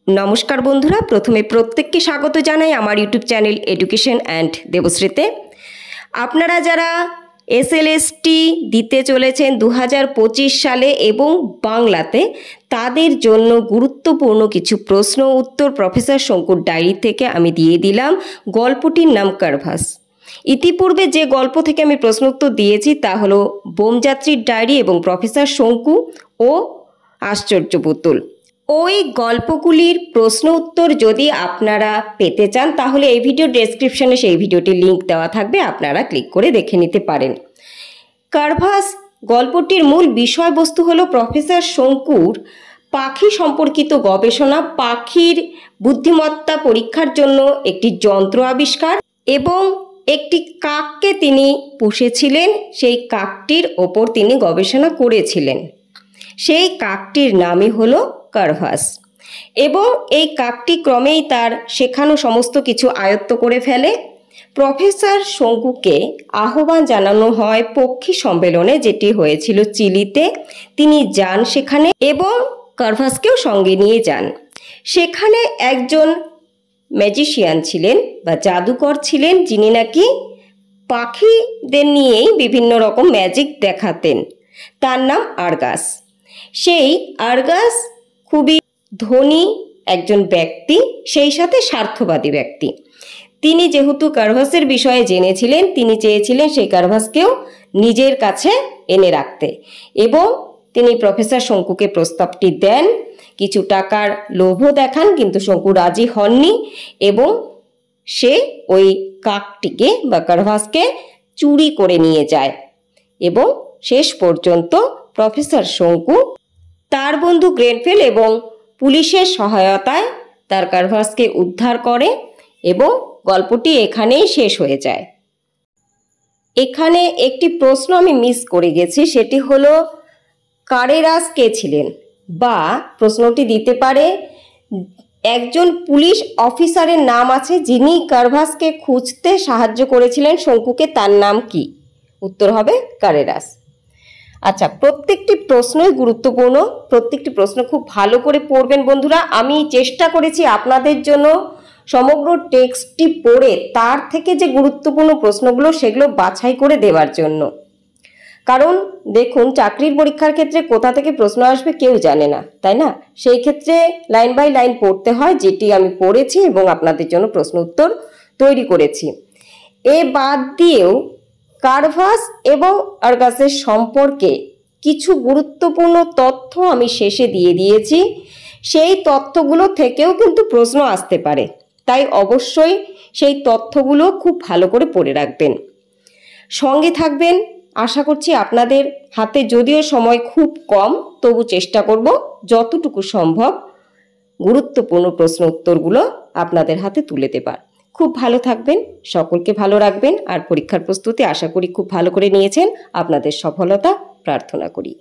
নমস্কার বন্ধুরা, প্রথমে প্রত্যেককে স্বাগত জানাই আমার ইউটিউব চ্যানেল এডুকেশন অ্যান্ড দেবশ্রীতে। আপনারা যারা এসএলএসটি দিতে চলেছেন 2025 সালে এবং বাংলাতে, তাদের জন্য গুরুত্বপূর্ণ কিছু প্রশ্ন উত্তর প্রফেসর শঙ্কুর ডায়েরি থেকে আমি দিয়ে দিলাম। গল্পটির নাম কারভাস। ইতিপূর্বে যে গল্প থেকে আমি প্রশ্ন উত্তর দিয়েছি তা হলো বোমযাত্রীর ডায়েরি এবং প্রফেসর শঙ্কু ও আশ্চর্য পুতুল। ওই গল্পগুলির প্রশ্ন উত্তর যদি আপনারা পেতে চান তাহলে এই ভিডিও ডেসক্রিপশনে সেই ভিডিওটির লিঙ্ক দেওয়া থাকবে, আপনারা ক্লিক করে দেখে নিতে পারেন। কারভাস গল্পটির মূল বিষয়বস্তু হলো প্রফেসর শঙ্কুর পাখি সম্পর্কিত গবেষণা, পাখির বুদ্ধিমত্তা পরীক্ষার জন্য একটি যন্ত্র আবিষ্কার এবং একটি কাককে তিনি পুষেছিলেন। সেই কাকটির ওপর তিনি গবেষণা করেছিলেন। সেই কাকটির নামই হলো কারভাস এবং এই কাকটি ক্রমেই তার শেখানো সমস্ত কিছু আয়ত্ত করে ফেলে। প্রফেসর শঙ্কুকে আহ্বান জানানো হয় পক্ষী সম্মেলনে, যেটি হয়েছিল চিলিতে। তিনি যান সেখানে এবং কারভাসকেও সঙ্গে নিয়ে যান। সেখানে একজন ম্যাজিশিয়ান ছিলেন বা জাদুকর ছিলেন, যিনি নাকি পাখিদের নিয়েই বিভিন্ন রকম ম্যাজিক দেখাতেন। তার নাম আর্গাস। সেই আর্গাস খুবই ধনী একজন ব্যক্তি, সেই সাথে স্বার্থবাদী ব্যক্তি। তিনি যেহেতু কারভাসের বিষয়ে জেনেছিলেন, তিনি চেয়েছিলেন সেই কারভাসকেও নিজের কাছে এনে রাখতে এবং তিনি প্রফেসর শঙ্কুকে প্রস্তাবটি দেন। কিছু টাকার লোভও দেখান, কিন্তু শঙ্কু রাজি হননি এবং সে ওই কাকটিকে বা কারভাসকে চুরি করে নিয়ে যায় এবং শেষ পর্যন্ত প্রফেসর শঙ্কু তার বন্ধু গ্রেনফেল এবং পুলিশের সহায়তায় তার কারভাসকে উদ্ধার করে এবং গল্পটি এখানেই শেষ হয়ে যায়। এখানে একটি প্রশ্ন আমি মিস করে গেছি, সেটি হলো কারেরাস কে ছিলেন, বা প্রশ্নটি দিতে পারে একজন পুলিশ অফিসারের নাম আছে যিনি কারভাসকে খুঁজতে সাহায্য করেছিলেন শঙ্কুকে, তার নাম কি? উত্তর হবে কারেরাস। আচ্ছা, প্রত্যেকটি প্রশ্নই গুরুত্বপূর্ণ, প্রত্যেকটি প্রশ্ন খুব ভালো করে পড়বেন বন্ধুরা। আমি চেষ্টা করেছি আপনাদের জন্য সমগ্র টেক্সটটি পড়ে তার থেকে যে গুরুত্বপূর্ণ প্রশ্নগুলো সেগুলো বাছাই করে দেওয়ার জন্য। কারণ দেখুন, চাকরির পরীক্ষার ক্ষেত্রে কোথা থেকে প্রশ্ন আসবে কেউ জানে না, তাই না? সেই ক্ষেত্রে লাইন বাই লাইন পড়তে হয়, যেটি আমি পড়েছি এবং আপনাদের জন্য প্রশ্ন উত্তর তৈরি করেছি। এ বাদ দিয়েও কারভাস এবং আর্গাসের সম্পর্কে কিছু গুরুত্বপূর্ণ তথ্য আমি শেষে দিয়ে দিয়েছি। সেই তথ্যগুলো থেকেও কিন্তু প্রশ্ন আসতে পারে, তাই অবশ্যই সেই তথ্যগুলো খুব ভালো করে পড়ে রাখবেন, সঙ্গে থাকবেন। আশা করছি আপনাদের হাতে যদিও সময় খুব কম, তবু চেষ্টা করব যতটুকু সম্ভব গুরুত্বপূর্ণ প্রশ্ন উত্তরগুলো আপনাদের হাতে তুলে দেবার। খুব ভালো থাকবেন, সকলকে ভালো রাখবেন, আর পরীক্ষার প্রস্তুতি আশা করি খুব ভালো করে নিয়েছেন। আপনাদের সফলতা প্রার্থনা করি।